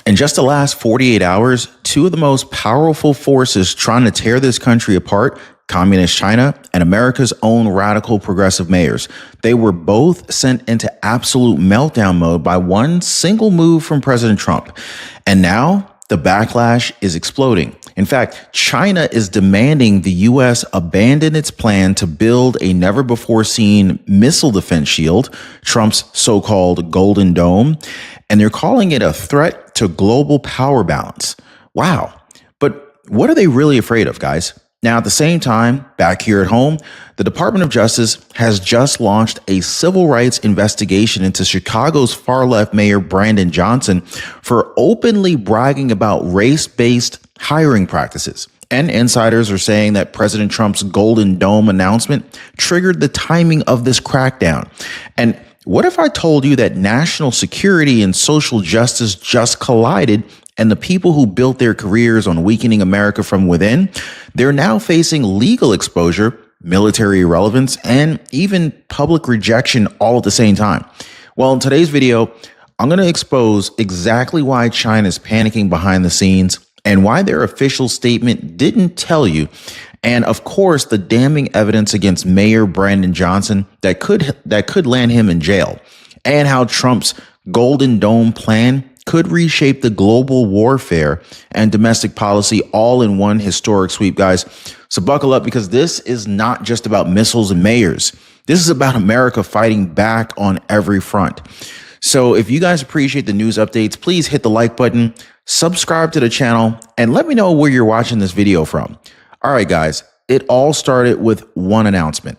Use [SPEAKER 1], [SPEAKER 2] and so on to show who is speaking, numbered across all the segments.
[SPEAKER 1] In just the last 48 hours, two of the most powerful forces trying to tear this country apart, Communist China and America's own radical progressive mayors, they were both sent into absolute meltdown mode by one single move from President Trump. And now the backlash is exploding. In fact, China is demanding the U.S. abandon its plan to build a never-before-seen missile defense shield, Trump's so-called Golden Dome, and they're calling it a threat to global power balance. Wow. But what are they really afraid of, guys? Now, at the same time, back here at home, the Department of Justice has just launched a civil rights investigation into Chicago's far-left mayor Brandon Johnson for openly bragging about race-based hiring practices. And insiders are saying that President Trump's Golden Dome announcement triggered the timing of this crackdown. And what if I told you that national security and social justice just collided, and the people who built their careers on weakening America from within, they're now facing legal exposure, military irrelevance, and even public rejection all at the same time? Well, in today's video, I'm going to expose exactly why China is panicking behind the scenes and why their official statement didn't tell you. And of course, the damning evidence against Mayor Brandon Johnson that could land him in jail, and how Trump's Golden Dome plan could reshape the global warfare and domestic policy all in one historic sweep, guys. So buckle up, because this is not just about missiles and mayors. This is about America fighting back on every front. So if you guys appreciate the news updates, please hit the like button, subscribe to the channel, and let me know where you're watching this video from. All right, guys, it all started with one announcement.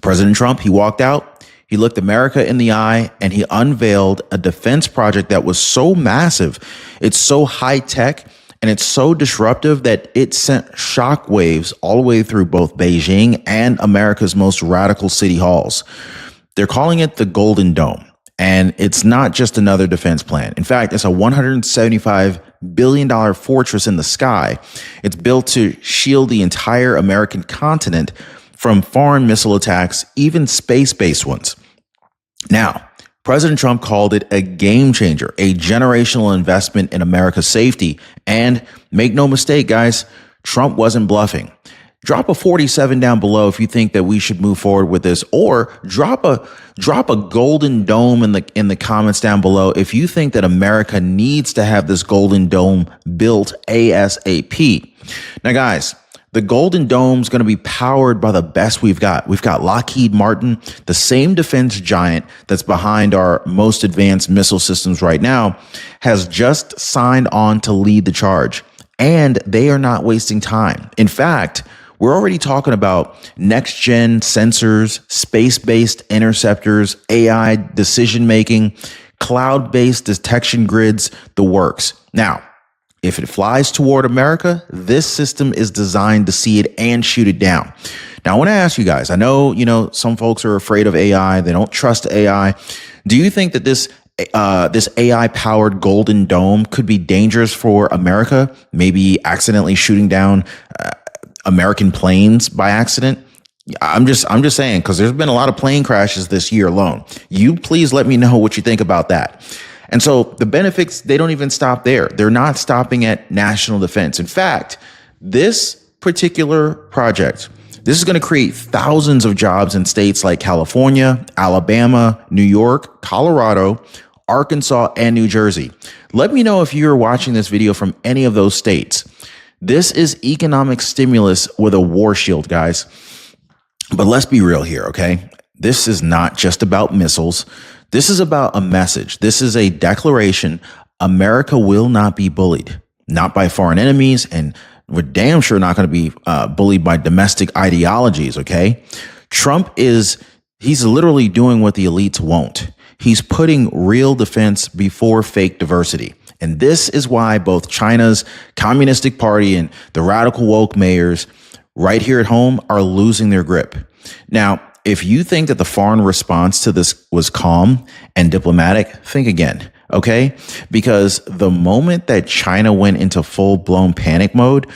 [SPEAKER 1] President Trump, he walked out, he looked America in the eye, and he unveiled a defense project that was so massive, it's so high tech, and it's so disruptive that it sent shockwaves all the way through both Beijing and America's most radical city halls. They're calling it the Golden Dome. And it's not just another defense plan. In fact, it's a $175 billion fortress in the sky. It's built to shield the entire American continent from foreign missile attacks, even space-based ones. Now, President Trump called it a game changer, a generational investment in America's safety. And make no mistake, guys, Trump wasn't bluffing. Drop a 47 down below if you think that we should move forward with this, or drop a Golden Dome in the comments down below if you think that America needs to have this Golden Dome built ASAP. Now, guys, the Golden Dome is going to be powered by the best we've got. We've got Lockheed Martin, the same defense giant that's behind our most advanced missile systems right now, has just signed on to lead the charge, and they are not wasting time. In fact, we're already talking about next-gen sensors, space-based interceptors, AI decision-making, cloud-based detection grids, the works. Now, if it flies toward America, this system is designed to see it and shoot it down. Now, I want to ask you guys, I know, some folks are afraid of AI. They don't trust AI. Do you think that this AI-powered Golden Dome could be dangerous for America, maybe accidentally shooting down American planes by accident? I'm just saying, because there's been a lot of plane crashes this year alone. You please let me know what you think about that. And so the benefits, they don't even stop there. They're not stopping at national defense. In fact, this particular project, this is going to create thousands of jobs in states like California, Alabama, New York, Colorado, Arkansas, and New Jersey. Let me know if you're watching this video from any of those states. This is economic stimulus with a war shield, guys. But let's be real here, okay? This is not just about missiles. This is about a message. This is a declaration. America will not be bullied, not by foreign enemies, and we're damn sure not going to be bullied by domestic ideologies, okay? Trump he's literally doing what the elites won't. He's putting real defense before fake diversity. And this is why both China's Communistic Party and the radical woke mayors right here at home are losing their grip. Now, if you think that the foreign response to this was calm and diplomatic, think again, okay? Because the moment that China went into full-blown panic mode,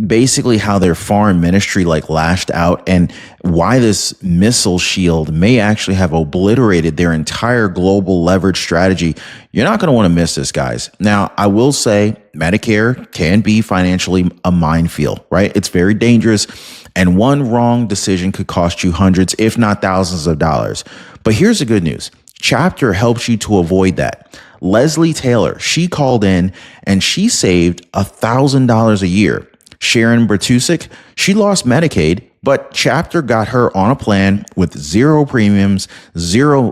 [SPEAKER 1] basically how their foreign ministry like lashed out and why this missile shield may actually have obliterated their entire global leverage strategy. You're not going to want to miss this, guys. Now, I will say Medicare can be financially a minefield, right? It's very dangerous, and one wrong decision could cost you hundreds, if not thousands of dollars. But here's the good news. Chapter helps you to avoid that. Leslie Taylor, she called in and she saved $1,000 a year. Sharon Bertusik, she lost Medicaid, but Chapter got her on a plan with zero premiums, zero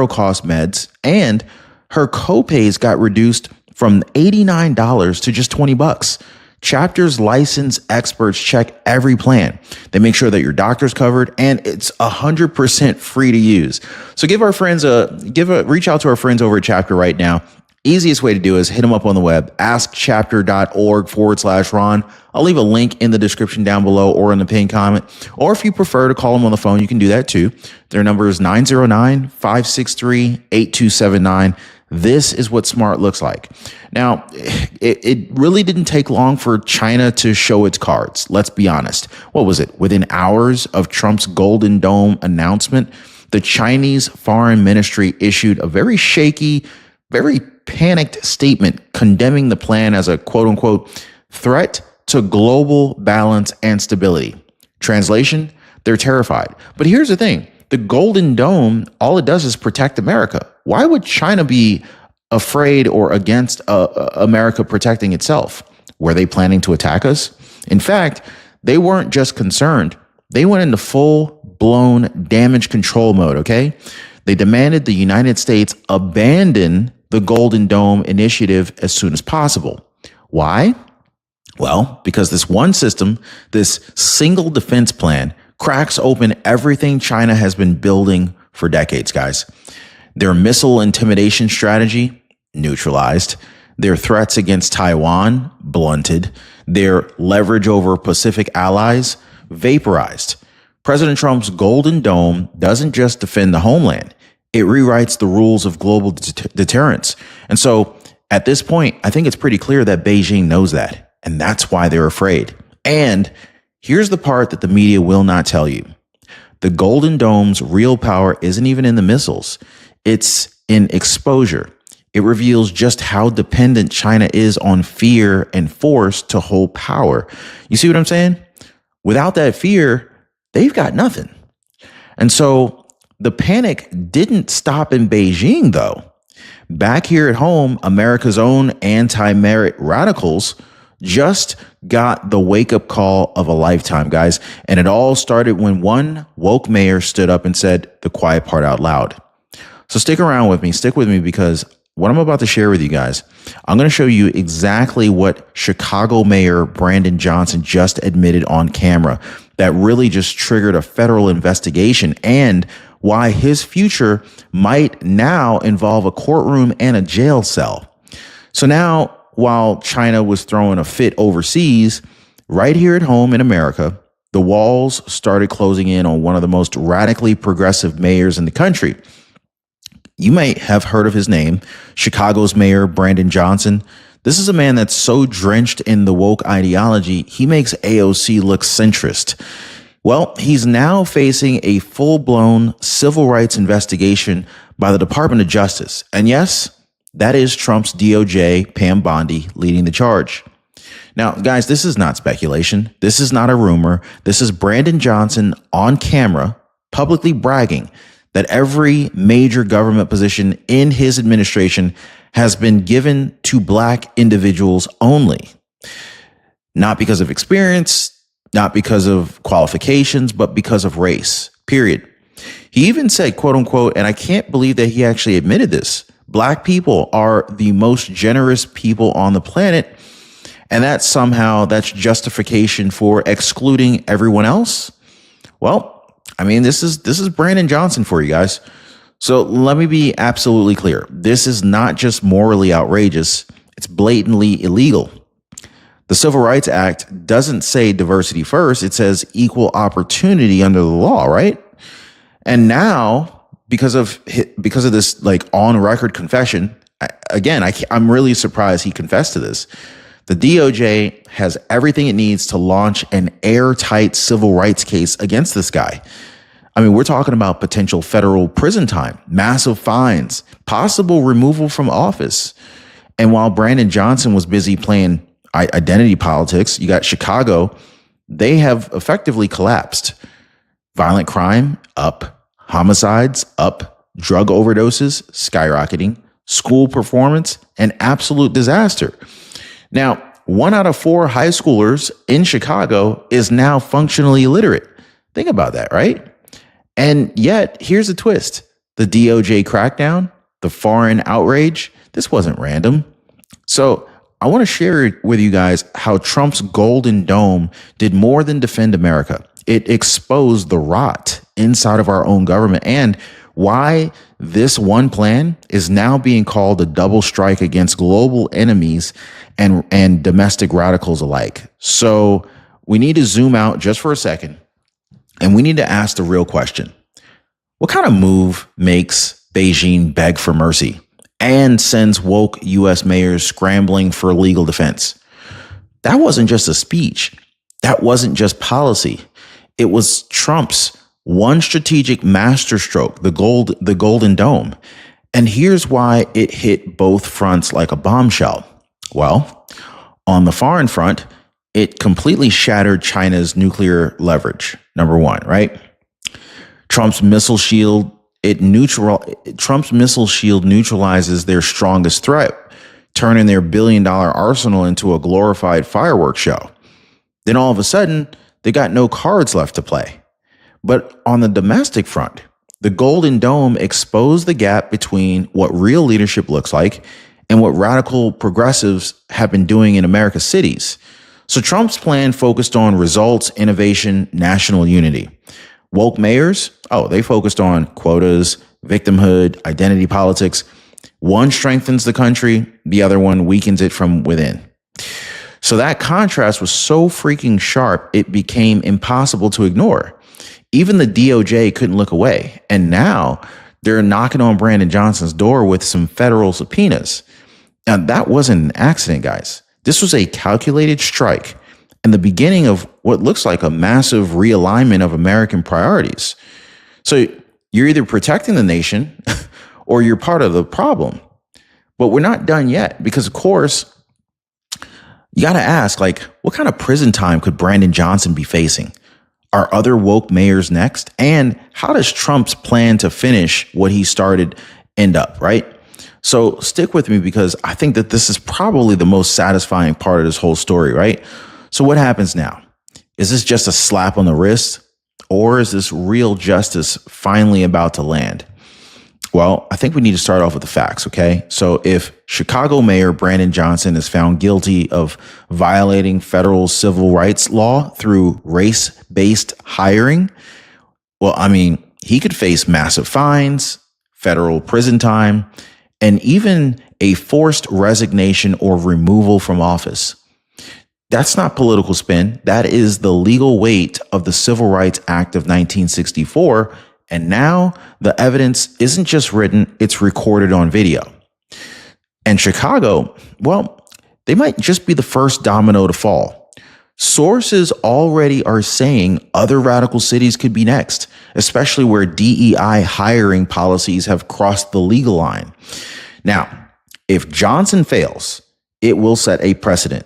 [SPEAKER 1] cost meds, and her copays got reduced from $89 to just $20. Chapter's licensed experts check every plan. They make sure that your doctor's covered, and it's 100% free to use. So reach out to our friends over at Chapter right now. Easiest way to do is hit them up on the web, askchapter.org/Ron. I'll leave a link in the description down below or in the pinned comment. Or if you prefer to call them on the phone, you can do that too. Their number is 909-563-8279. This is what smart looks like. Now, it really didn't take long for China to show its cards. Let's be honest. What was it? Within hours of Trump's Golden Dome announcement, the Chinese Foreign Ministry issued a very shaky, very panicked statement condemning the plan as a quote unquote threat to global balance and stability. Translation, they're terrified. But here's the thing. The Golden Dome, all it does is protect America. Why would China be afraid or against America protecting itself? Were they planning to attack us? In fact, they weren't just concerned. They went into full-blown damage control mode, okay? They demanded the United States abandon the Golden Dome initiative as soon as possible. Why? Well, because this one system, this single defense plan, cracks open everything China has been building for decades, guys. Their missile intimidation strategy, neutralized. Their threats against Taiwan, blunted. Their leverage over Pacific allies, vaporized. President Trump's Golden Dome doesn't just defend the homeland. It rewrites the rules of global deterrence. And so at this point, I think it's pretty clear that Beijing knows that. And that's why they're afraid. And here's the part that the media will not tell you. The Golden Dome's real power isn't even in the missiles. It's in exposure. It reveals just how dependent China is on fear and force to hold power. You see what I'm saying? Without that fear, they've got nothing. And so the panic didn't stop in Beijing, though. Back here at home, America's own anti-merit radicals just got the wake-up call of a lifetime, guys. And it all started when one woke mayor stood up and said the quiet part out loud. So stick with me, because what I'm about to share with you guys, I'm going to show you exactly what Chicago Mayor Brandon Johnson just admitted on camera that really just triggered a federal investigation, and why his future might now involve a courtroom and a jail cell. So now, while China was throwing a fit overseas, right here at home in America, the walls started closing in on one of the most radically progressive mayors in the country. You may have heard of his name, Chicago's Mayor Brandon Johnson. This is a man that's so drenched in the woke ideology, he makes AOC look centrist. Well, he's now facing a full-blown civil rights investigation by the Department of Justice. And yes, that is Trump's DOJ, Pam Bondi, leading the charge. Now, guys, this is not speculation. This is not a rumor. This is Brandon Johnson on camera, publicly bragging that every major government position in his administration has been given to black individuals only. Not because of experience, not because of qualifications, but because of race, period. He even said, quote unquote, and I can't believe that he actually admitted this, black people are the most generous people on the planet, and that's justification for excluding everyone else. Well, I mean, this is Brandon Johnson for you guys. So let me be absolutely clear. This is not just morally outrageous. It's blatantly illegal. The Civil Rights Act doesn't say diversity first. It says equal opportunity under the law, right? And now, because of this like on record confession, I'm really surprised he confessed to this. The DOJ has everything it needs to launch an airtight civil rights case against this guy. I mean, we're talking about potential federal prison time, massive fines, possible removal from office. And while Brandon Johnson was busy playing identity politics, you got Chicago. They have effectively collapsed. Violent crime up, homicides up, drug overdoses skyrocketing, school performance an absolute disaster. Now, 1 out of 4 high schoolers in Chicago is now functionally illiterate. Think about that, right? And yet, here's the twist. The DOJ crackdown, the foreign outrage, this wasn't random. So I want to share with you guys how Trump's Golden Dome did more than defend America. It exposed the rot inside of our own government and why this one plan is now being called a double strike against global enemies and domestic radicals alike. So we need to zoom out just for a second, and we need to ask the real question. What kind of move makes Beijing beg for mercy and sends woke U.S. mayors scrambling for legal defense? That wasn't just a speech. That wasn't just policy. It was Trump's one strategic masterstroke, the Golden Dome. And here's why it hit both fronts like a bombshell. Well, on the foreign front, it completely shattered China's nuclear leverage. Number one, right? Trump's missile shield neutralizes their strongest threat, turning their billion-dollar arsenal into a glorified fireworks show. Then all of a sudden, they got no cards left to play. But on the domestic front, the Golden Dome exposed the gap between what real leadership looks like and what radical progressives have been doing in America's cities. So Trump's plan focused on results, innovation, national unity. Woke mayors, they focused on quotas, victimhood, identity politics. One strengthens the country, the other one weakens it from within. So that contrast was so freaking sharp, it became impossible to ignore. Even the DOJ couldn't look away. And now they're knocking on Brandon Johnson's door with some federal subpoenas. Now, that wasn't an accident, guys. This was a calculated strike and the beginning of what looks like a massive realignment of American priorities. So you're either protecting the nation or you're part of the problem. But we're not done yet because, of course, you got to ask, what kind of prison time could Brandon Johnson be facing? Are other woke mayors next? And how does Trump's plan to finish what he started end up, right? So stick with me because I think that this is probably the most satisfying part of this whole story, right? So what happens now? Is this just a slap on the wrist? Or is this real justice finally about to land? Well, I think we need to start off with the facts, okay? So if Chicago Mayor Brandon Johnson is found guilty of violating federal civil rights law through race-based hiring, well, I mean, he could face massive fines, federal prison time, and even a forced resignation or removal from office. That's not political spin. That is the legal weight of the Civil Rights Act of 1964. And now the evidence isn't just written, it's recorded on video. And Chicago, well, they might just be the first domino to fall. Sources already are saying other radical cities could be next, especially where DEI hiring policies have crossed the legal line. Now, if Johnson fails, it will set a precedent.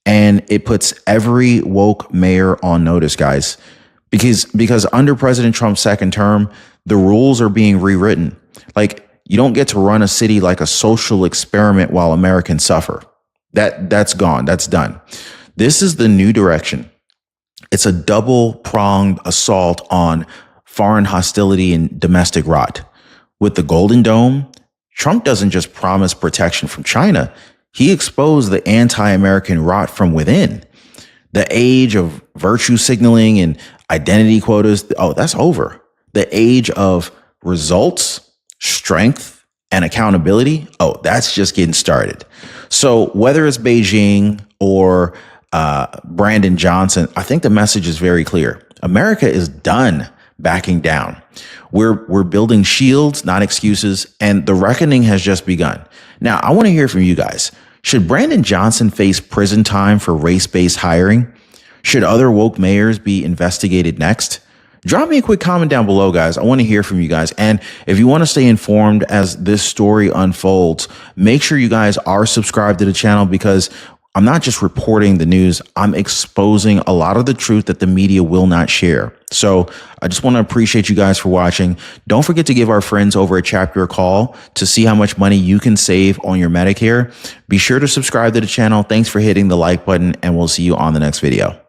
[SPEAKER 1] And it puts every woke mayor on notice, guys. Because under President Trump's second term, the rules are being rewritten. You don't get to run a city like a social experiment while Americans suffer. That's gone. That's done. This is the new direction. It's a double-pronged assault on foreign hostility and domestic rot. With the Golden Dome, Trump doesn't just promise protection from China. He exposed the anti-American rot from within. The age of virtue signaling and identity quotas, that's over. The age of results, strength, and accountability, that's just getting started. So whether it's Beijing or Brandon Johnson, I think the message is very clear. America is done backing down. We're building shields, not excuses, and the reckoning has just begun. Now, I want to hear from you guys. Should Brandon Johnson face prison time for race-based hiring? Should other woke mayors be investigated next? Drop me a quick comment down below, guys. I want to hear from you guys. And if you want to stay informed as this story unfolds, make sure you guys are subscribed to the channel, because I'm not just reporting the news, I'm exposing a lot of the truth that the media will not share. So I just want to appreciate you guys for watching. Don't forget to give our friends over at Chapter a call to see how much money you can save on your Medicare. Be sure to subscribe to the channel. Thanks for hitting the like button, and we'll see you on the next video.